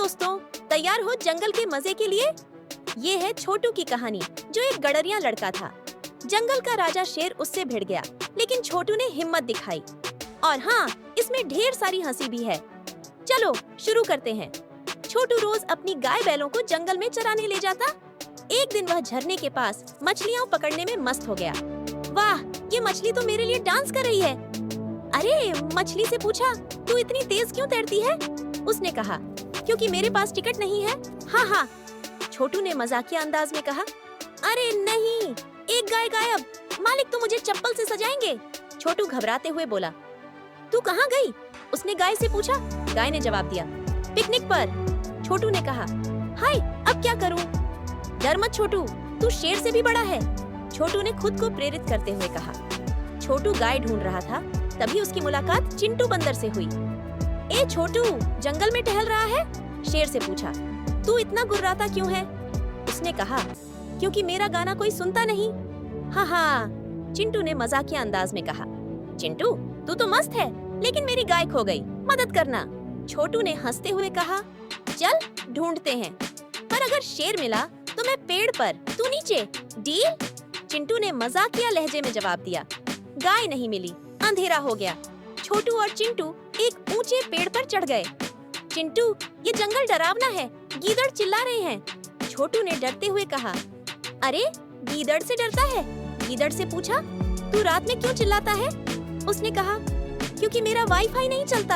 दोस्तों, तैयार हो जंगल के मजे के लिए? ये है छोटू की कहानी, जो एक गडरिया लड़का था। जंगल का राजा शेर उससे भिड़ गया, लेकिन छोटू ने हिम्मत दिखाई। और हाँ, इसमें ढेर सारी हंसी भी है। चलो शुरू करते हैं। छोटू रोज अपनी गाय बैलों को जंगल में चराने ले जाता। एक दिन वह झरने के पास मछलियाँ पकड़ने में मस्त हो गया। वाह, ये मछली तो मेरे लिए डांस कर रही है। अरे, मछली से पूछा, तू इतनी तेज क्यों तैरती है? उसने कहा, क्योंकि मेरे पास टिकट नहीं है। हाँ, छोटू ने मजाकिया अंदाज में कहा। अरे नहीं, एक गाय गायब, मालिक तो मुझे चप्पल से सजाएंगे। छोटू घबराते हुए बोला। तू कहाँ गई? उसने गाय से पूछा। गाय ने जवाब दिया, पिकनिक पर। छोटू ने कहा, हाय, अब क्या करूं? डर मत छोटू, तू शेर से भी बड़ा है। छोटू ने खुद को प्रेरित करते हुए कहा। छोटू गाय ढूंढ रहा था, तभी उसकी मुलाकात चिंटू बंदर से हुई। ए छोटू, जंगल में टहल रहा है? शेर से पूछा। तू इतना गुर्राता क्यों है? उसने कहा, क्योंकि मेरा गाना कोई सुनता नहीं। हाँ, चिंटू ने मजाकिया अंदाज में कहा। चिंटू, तू तो मस्त है, लेकिन मेरी गाय खो गई, मदद करना। छोटू ने हंसते हुए कहा, चल ढूंढते हैं, पर अगर शेर मिला तो मैं पेड़ पर, तू नीचे, डील? चिंटू ने मजाकिया लहजे में जवाब दिया। गाय नहीं मिली, अंधेरा हो गया। छोटू और चिंटू एक ऊंचे पेड़ पर चढ़ गए। चिंटू, ये जंगल डरावना है, गीदड़ चिल्ला रहे हैं। छोटू ने डरते हुए कहा। अरे, गीदड़ से डरता है? गीदड़ से पूछा, तू रात में क्यों चिल्लाता है? उसने कहा, क्योंकि मेरा वाईफाई नहीं चलता।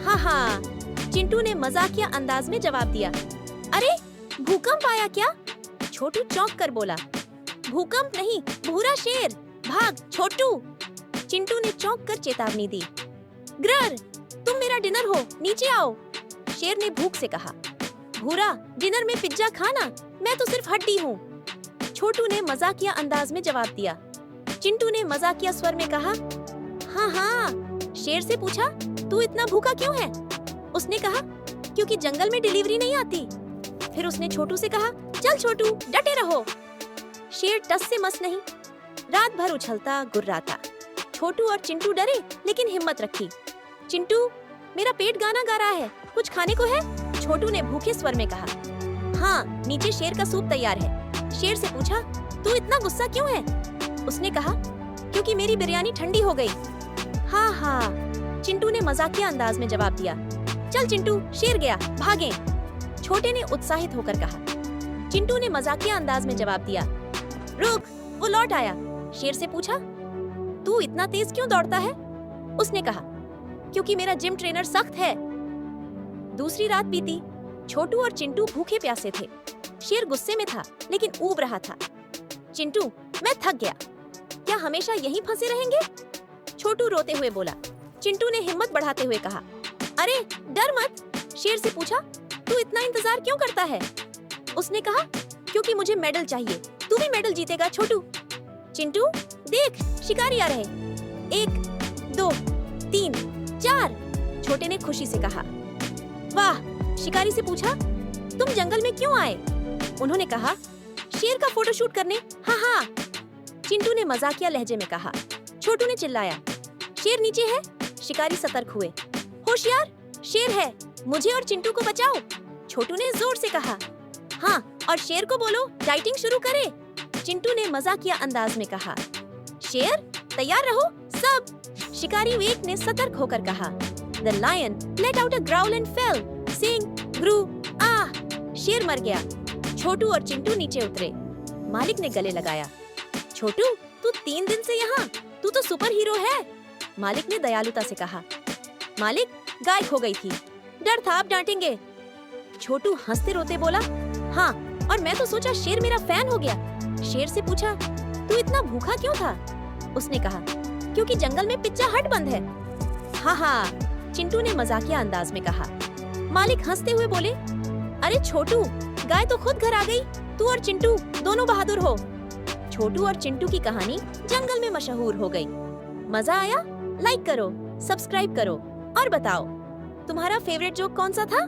हाँ, चिंटू ने मजाकिया अंदाज में जवाब दिया। अरे, भूकंप आया क्या? छोटू चौंक कर बोला। भूकंप नहीं, भूरा शेर, भाग छोटू। चिंटू ने चौंक कर चेतावनी दी। ग्रर, तुम मेरा डिनर हो, नीचे आओ। शेर ने भूख से कहा। भूरा, डिनर में पिज्जा खाना, मैं तो सिर्फ हड्डी हूँ। छोटू ने मजाकिया अंदाज में जवाब दिया। चिंटू ने मजाकिया स्वर में कहा। हाँ, शेर से पूछा, तू इतना भूखा क्यों है? उसने कहा, क्योंकि जंगल में डिलीवरी नहीं आती। फिर उसने छोटू से कहा, चल छोटू, डटे रहो। शेर टस से मस नहीं, रात भर उछलता गुर्राता। छोटू और चिंटू डरे, लेकिन हिम्मत रखी। चिंटू, मेरा पेट गाना गा रहा है, कुछ खाने को है? छोटू ने भूखे स्वर में कहा। हाँ, नीचे शेर का सूप तैयार है। शेर से पूछा, तू इतना गुस्सा क्यों है? उसने कहा, क्योंकि मेरी बिरयानी ठंडी हो गई। हाँ, चिंटू ने मजाकिया अंदाज में जवाब दिया। चल चिंटू, शेर गया, भागें। छोटे ने उत्साहित होकर कहा। चिंटू ने मजाकिया अंदाज में जवाब दिया। रुक, वो लौट आया। शेर से पूछा, तू इतना तेज क्यों दौड़ता है? उसने कहा, क्योंकि मेरा जिम ट्रेनर सख्त है। दूसरी रात बीती। छोटू और चिंटू भूखे प्यासे थे। शेर गुस्से में था, लेकिन ऊब रहा था। चिंटू, मैं थक गया, क्या हमेशा यहीं फंसे रहेंगे? छोटू रोते हुए बोला। चिंटू ने हिम्मत बढ़ाते हुए कहा, अरे डर मत। शेर से पूछा, तू इतना इंतजार क्यों करता है? उसने कहा, क्योंकि मुझे मेडल चाहिए, तू भी मेडल जीतेगा छोटू। चिंटू, देख, शिकारी आ रहे। 1, 2, 3, 4। छोटे ने खुशी से कहा। वाह, शिकारी से पूछा, तुम जंगल में क्यों आए? उन्होंने कहा, शेर का फोटोशूट करने। हाँ। चिंटू ने मजाकिया लहजे में कहा। छोटू ने चिल्लाया, शेर नीचे है। शिकारी सतर्क हुए। होशियार, शेर है, मुझे और चिंटू को बचाओ। छोटू ने जोर से कहा। हाँ, और शेर को बोलो डाइटिंग शुरू करे। चिंटू ने मजाकिया अंदाज में कहा। शेर, तैयार रहो सब। शिकारी वेक ने सतर्क होकर कहा। The lion let out a growl and fell, saying, "Gru, ah!" शेर मर गया। छोटू और चिंटू नीचे उतरे। मालिक ने गले लगाया। छोटू, तू 3 दिन से यहाँ, तू तो सुपर हीरो है। मालिक ने दयालुता से कहा। मालिक, गाय खो गई थी, डर था आप डांटेंगे। छोटू हंसते रोते बोला, हाँ, और मैं तो सोचा शेर मेरा फैन हो गया। शेर से पूछा, तू इतना भूखा क्यों था? उसने कहा, क्योंकि जंगल में पिज्जा हट बंद है। हाँ, चिंटू ने मजाकिया अंदाज में कहा। मालिक हंसते हुए बोले, अरे छोटू, गाय तो खुद घर आ गई, तू और चिंटू दोनों बहादुर हो। छोटू और चिंटू की कहानी जंगल में मशहूर हो गई। मजा आया? लाइक करो, सब्सक्राइब करो और बताओ, तुम्हारा फेवरेट जोक कौन सा था?